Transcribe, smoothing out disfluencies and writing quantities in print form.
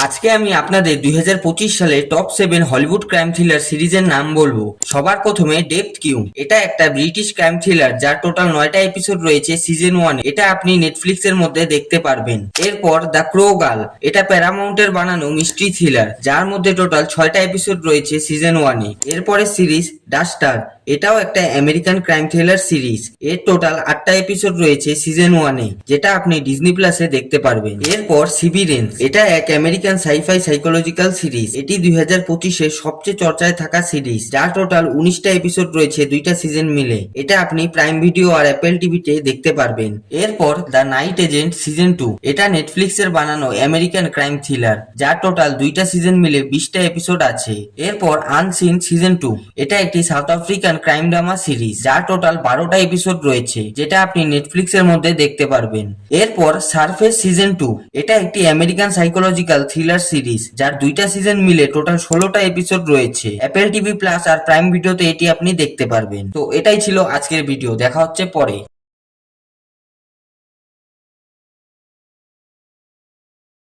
আজকে আমি আপনাদের 2025 সালে টপ 7 হলিউড ক্রাইম থ্রিলার সিরিজের নাম বলবো। সবার প্রথমে ডেপথ কিউ। এটা একটা ব্রিটিশ ক্রাইম থ্রিলার যার টোটাল 9টা এপিসোড রয়েছে সিজন 1। এটা আপনি নেটফ্লিক্স এর মধ্যে দেখতে পারবেন। এরপর দ্য ক্রো গার্ল, এটা প্যারামাউন্টের বানানো মিস্ট্রি থ্রিলার যার মধ্যে টোটাল 6টা এপিসোড রয়েছে সিজন 1-এ। এরপরে সিরিজ ডাস্টার, এটাও একটা আমেরিকান ক্রাইম থ্রিলার সিরিজ। এর টোটাল 8টা এপিসোড রয়েছে সিজন 1-এ, যেটা আপনি ডিজনি প্লাসে দেখতে পারবেন। এরপর সিবিরেন্স, এটা এক আমেরিকান সাইফাই সাইকোলজিক্যাল সিরিজ। এটি 2025-এর সবচেয়ে চর্চায় থাকা সিরিজ, যার টোটাল 19টা এপিসোড রয়েছে 2টা সিজন মিলে। এটা আপনি প্রাইম ভিডিও আর অ্যাপেল টিভিতে দেখতে পারবেন। এরপর দ্য নাইট এজেন্ট সিজন 2, এটা নেটফ্লিক্স এর বানানো আমেরিকান ক্রাইম থ্রিলার যার টোটাল 2টা সিজন মিলে 20টা এপিসোড আছে। এরপর আনসিন সিজন 2, এটা একটি south African crime drama series যার টোটাল 12টা এপিসোড রয়েছে, যেটা আপনি নেটফ্লিক্স এর মধ্যে দেখতে পারবেন। এরপর সারফেস সিজন 2, এটা একটি আমেরিকান সাইকোলজিক্যাল থ্রিলার সিরিজ যার 2টা সিজন মিলে টোটাল 16টা এপিসোড রয়েছে। অ্যাপেল টিভি প্লাস আর প্রাইম ভিডিওতে এটি আপনি দেখতে পারবেন। তো এটাই ছিল আজকের ভিডিও, দেখা হচ্ছে পরে।